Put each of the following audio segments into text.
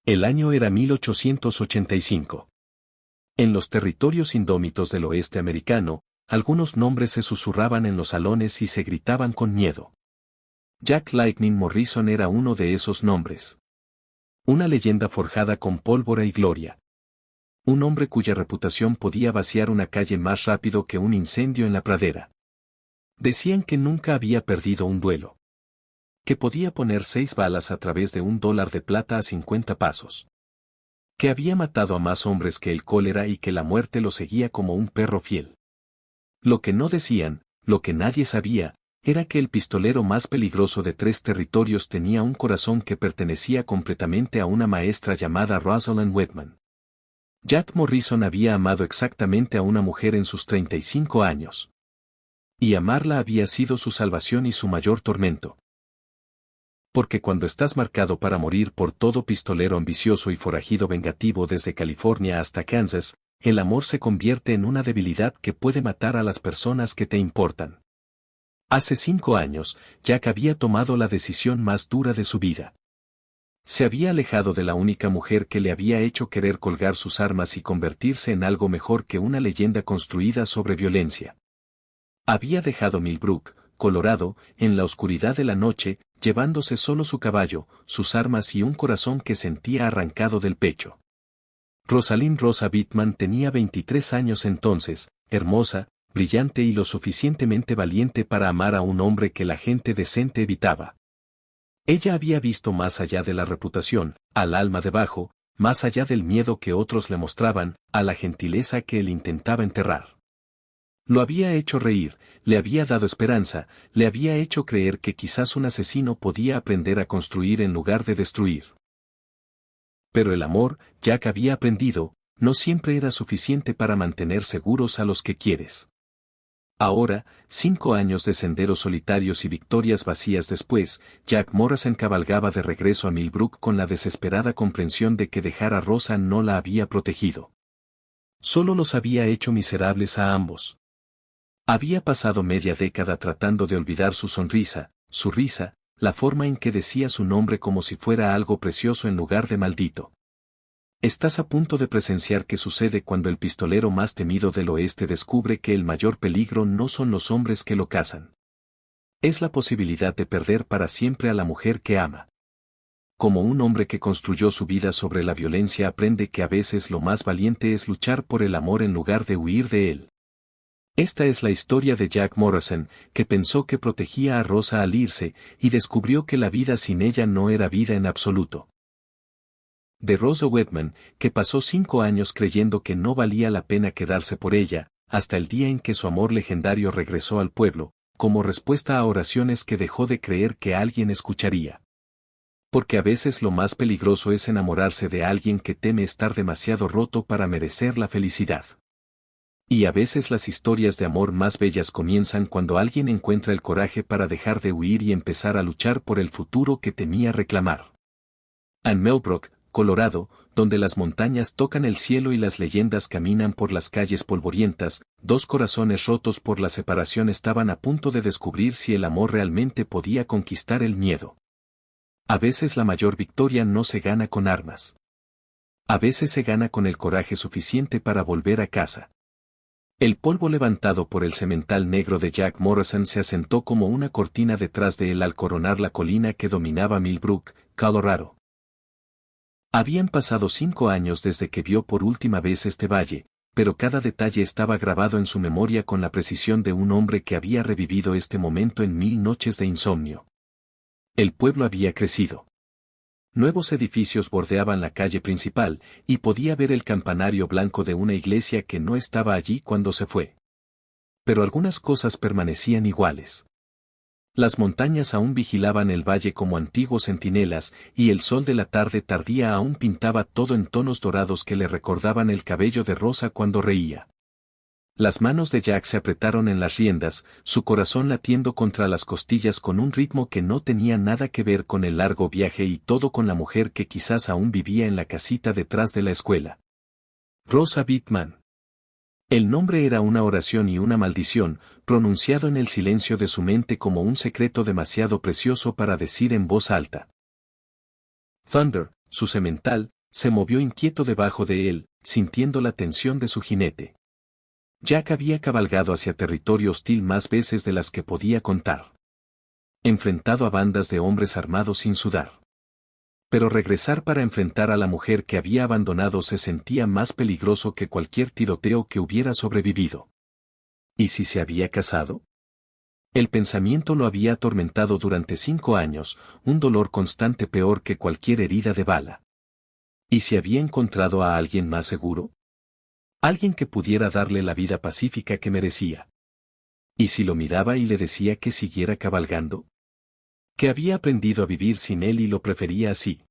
El año era 1885. En los territorios indómitos del oeste americano, algunos nombres se susurraban en los salones y se gritaban con miedo. Jack Lightning Morrison era uno de esos nombres. Una leyenda forjada con pólvora y gloria. Un hombre cuya reputación podía vaciar una calle más rápido que un incendio en la pradera. Decían que nunca había perdido un duelo. Que podía poner 6 balas a través de $1 de plata a 50 pasos. Que había matado a más hombres que el cólera y que la muerte lo seguía como un perro fiel. Lo que no decían, lo que nadie sabía, era que el pistolero más peligroso de 3 territorios tenía un corazón que pertenecía completamente a una maestra llamada Rosalind Whitman. Jack Morrison había amado exactamente a una mujer en sus 35 años. Y amarla había sido su salvación y su mayor tormento. Porque cuando estás marcado para morir por todo pistolero ambicioso y forajido vengativo desde California hasta Kansas, el amor se convierte en una debilidad que puede matar a las personas que te importan. Hace 5 años, Jack había tomado la decisión más dura de su vida. Se había alejado de la única mujer que le había hecho querer colgar sus armas y convertirse en algo mejor que una leyenda construida sobre violencia. Había dejado Millbrook, Colorado, en la oscuridad de la noche, llevándose solo su caballo, sus armas y un corazón que sentía arrancado del pecho. Rosalind Rosa Bittman tenía 23 años entonces, hermosa, brillante y lo suficientemente valiente para amar a un hombre que la gente decente evitaba. Ella había visto más allá de la reputación, al alma debajo, más allá del miedo que otros le mostraban, a la gentileza que él intentaba enterrar. Lo había hecho reír, le había dado esperanza, le había hecho creer que quizás un asesino podía aprender a construir en lugar de destruir. Pero el amor, Jack había aprendido, no siempre era suficiente para mantener seguros a los que quieres. Ahora, 5 años de senderos solitarios y victorias vacías después, Jack Morrison cabalgaba de regreso a Millbrook con la desesperada comprensión de que dejar a Rosa no la había protegido. Solo los había hecho miserables a ambos. Había pasado media década tratando de olvidar su sonrisa, su risa, la forma en que decía su nombre como si fuera algo precioso en lugar de maldito. Estás a punto de presenciar qué sucede cuando el pistolero más temido del oeste descubre que el mayor peligro no son los hombres que lo cazan. Es la posibilidad de perder para siempre a la mujer que ama. Como un hombre que construyó su vida sobre la violencia aprende que a veces lo más valiente es luchar por el amor en lugar de huir de él. Esta es la historia de Jack Morrison, que pensó que protegía a Rosa al irse, y descubrió que la vida sin ella no era vida en absoluto. De Rosa Whitman, que pasó 5 años creyendo que no valía la pena quedarse por ella, hasta el día en que su amor legendario regresó al pueblo, como respuesta a oraciones que dejó de creer que alguien escucharía. Porque a veces lo más peligroso es enamorarse de alguien que teme estar demasiado roto para merecer la felicidad. Y a veces las historias de amor más bellas comienzan cuando alguien encuentra el coraje para dejar de huir y empezar a luchar por el futuro que temía reclamar. En Millbrook, Colorado, donde las montañas tocan el cielo y las leyendas caminan por las calles polvorientas, 2 corazones rotos por la separación estaban a punto de descubrir si el amor realmente podía conquistar el miedo. A veces la mayor victoria no se gana con armas. A veces se gana con el coraje suficiente para volver a casa. El polvo levantado por el semental negro de Jack Morrison se asentó como una cortina detrás de él al coronar la colina que dominaba Millbrook, Colorado. Habían pasado 5 años desde que vio por última vez este valle, pero cada detalle estaba grabado en su memoria con la precisión de un hombre que había revivido este momento en 1000 noches de insomnio. El pueblo había crecido. Nuevos edificios bordeaban la calle principal, y podía ver el campanario blanco de una iglesia que no estaba allí cuando se fue. Pero algunas cosas permanecían iguales. Las montañas aún vigilaban el valle como antiguos centinelas, y el sol de la tarde tardía aún pintaba todo en tonos dorados que le recordaban el cabello de Rosa cuando reía. Las manos de Jack se apretaron en las riendas, su corazón latiendo contra las costillas con un ritmo que no tenía nada que ver con el largo viaje y todo con la mujer que quizás aún vivía en la casita detrás de la escuela. Rosa Bittman. El nombre era una oración y una maldición, pronunciado en el silencio de su mente como un secreto demasiado precioso para decir en voz alta. Thunder, su semental, se movió inquieto debajo de él, sintiendo la tensión de su jinete. Jack había cabalgado hacia territorio hostil más veces de las que podía contar. Enfrentado a bandas de hombres armados sin sudar. Pero regresar para enfrentar a la mujer que había abandonado se sentía más peligroso que cualquier tiroteo que hubiera sobrevivido. ¿Y si se había casado? El pensamiento lo había atormentado durante 5 años, un dolor constante peor que cualquier herida de bala. ¿Y si había encontrado a alguien más seguro? Alguien que pudiera darle la vida pacífica que merecía. ¿Y si lo miraba y le decía que siguiera cabalgando? Que había aprendido a vivir sin él y lo prefería así.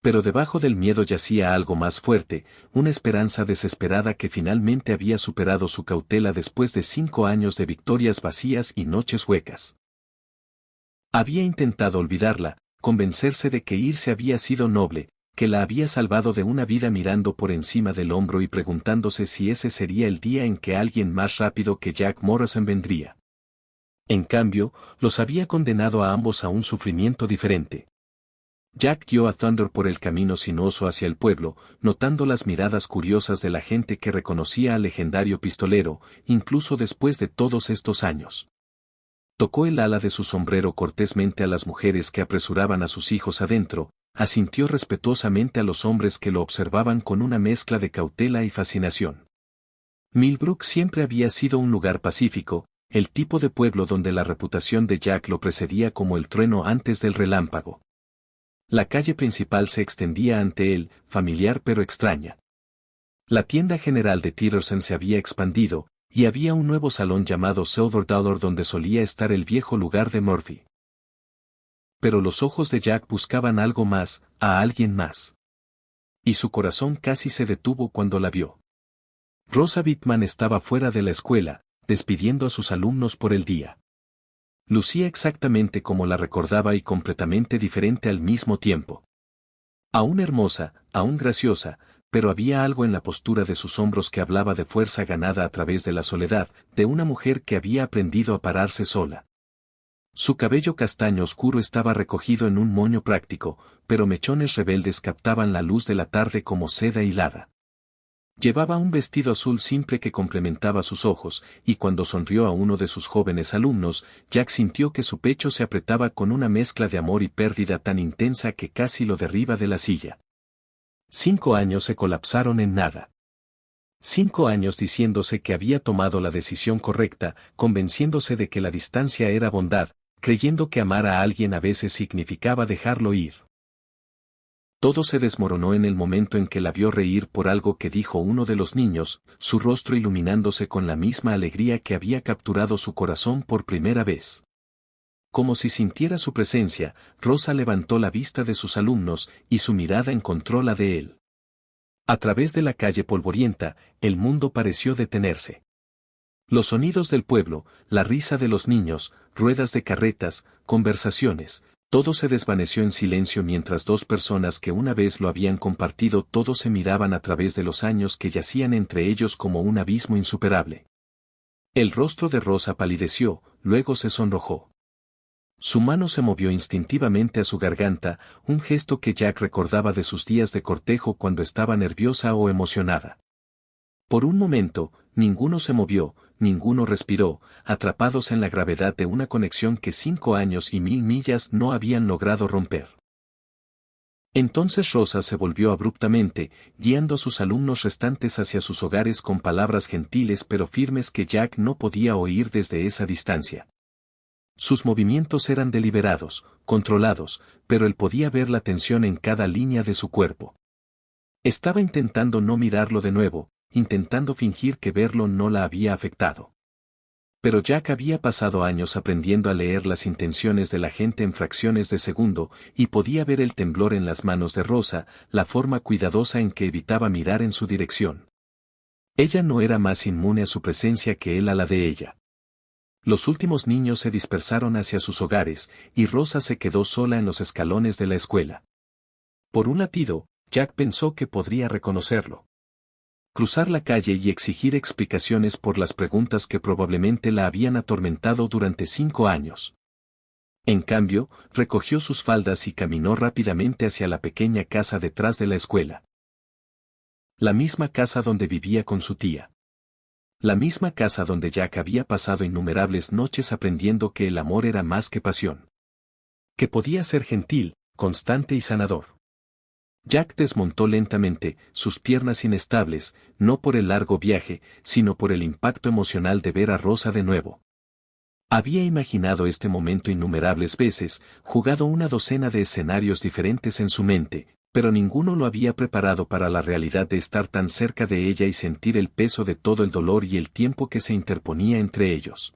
Pero debajo del miedo yacía algo más fuerte, una esperanza desesperada que finalmente había superado su cautela después de 5 años de victorias vacías y noches huecas. Había intentado olvidarla, convencerse de que irse había sido noble, que la había salvado de una vida mirando por encima del hombro y preguntándose si ese sería el día en que alguien más rápido que Jack Morrison vendría. En cambio, los había condenado a ambos a un sufrimiento diferente. Jack guió a Thunder por el camino sinuoso hacia el pueblo, notando las miradas curiosas de la gente que reconocía al legendario pistolero, incluso después de todos estos años. Tocó el ala de su sombrero cortésmente a las mujeres que apresuraban a sus hijos adentro, asintió respetuosamente a los hombres que lo observaban con una mezcla de cautela y fascinación. Millbrook siempre había sido un lugar pacífico, el tipo de pueblo donde la reputación de Jack lo precedía como el trueno antes del relámpago. La calle principal se extendía ante él, familiar pero extraña. La tienda general de Titterson se había expandido, y había un nuevo salón llamado Silver Dollar donde solía estar el viejo lugar de Murphy. Pero los ojos de Jack buscaban algo más, a alguien más. Y su corazón casi se detuvo cuando la vio. Rosa Bittman estaba fuera de la escuela, despidiendo a sus alumnos por el día. Lucía exactamente como la recordaba y completamente diferente al mismo tiempo. Aún hermosa, aún graciosa, pero había algo en la postura de sus hombros que hablaba de fuerza ganada a través de la soledad, de una mujer que había aprendido a pararse sola. Su cabello castaño oscuro estaba recogido en un moño práctico, pero mechones rebeldes captaban la luz de la tarde como seda hilada. Llevaba un vestido azul simple que complementaba sus ojos, y cuando sonrió a uno de sus jóvenes alumnos, Jack sintió que su pecho se apretaba con una mezcla de amor y pérdida tan intensa que casi lo derriba de la silla. 5 años se colapsaron en nada. 5 años diciéndose que había tomado la decisión correcta, convenciéndose de que la distancia era bondad, creyendo que amar a alguien a veces significaba dejarlo ir. Todo se desmoronó en el momento en que la vio reír por algo que dijo uno de los niños, su rostro iluminándose con la misma alegría que había capturado su corazón por primera vez. Como si sintiera su presencia, Rosa levantó la vista de sus alumnos y su mirada encontró la de él. A través de la calle polvorienta, el mundo pareció detenerse. Los sonidos del pueblo, la risa de los niños, ruedas de carretas, conversaciones, todo se desvaneció en silencio mientras dos personas que una vez lo habían compartido todo se miraban a través de los años que yacían entre ellos como un abismo insuperable. El rostro de Rosa palideció, luego se sonrojó. Su mano se movió instintivamente a su garganta, un gesto que Jack recordaba de sus días de cortejo cuando estaba nerviosa o emocionada. Por un momento, ninguno se movió, ninguno respiró, atrapados en la gravedad de una conexión que 5 años y 1000 millas no habían logrado romper. Entonces Rosa se volvió abruptamente, guiando a sus alumnos restantes hacia sus hogares con palabras gentiles pero firmes que Jack no podía oír desde esa distancia. Sus movimientos eran deliberados, controlados, pero él podía ver la tensión en cada línea de su cuerpo. Estaba intentando no mirarlo de nuevo, intentando fingir que verlo no la había afectado. Pero Jack había pasado años aprendiendo a leer las intenciones de la gente en fracciones de segundo, y podía ver el temblor en las manos de Rosa, la forma cuidadosa en que evitaba mirar en su dirección. Ella no era más inmune a su presencia que él a la de ella. Los últimos niños se dispersaron hacia sus hogares, y Rosa se quedó sola en los escalones de la escuela. Por un latido, Jack pensó que podría reconocerlo. Cruzar la calle y exigir explicaciones por las preguntas que probablemente la habían atormentado durante 5 años. En cambio, recogió sus faldas y caminó rápidamente hacia la pequeña casa detrás de la escuela. La misma casa donde vivía con su tía. La misma casa donde Jack había pasado innumerables noches aprendiendo que el amor era más que pasión. Que podía ser gentil, constante y sanador. Jack desmontó lentamente, sus piernas inestables, no por el largo viaje, sino por el impacto emocional de ver a Rosa de nuevo. Había imaginado este momento innumerables veces, jugado una docena de escenarios diferentes en su mente, pero ninguno lo había preparado para la realidad de estar tan cerca de ella y sentir el peso de todo el dolor y el tiempo que se interponía entre ellos.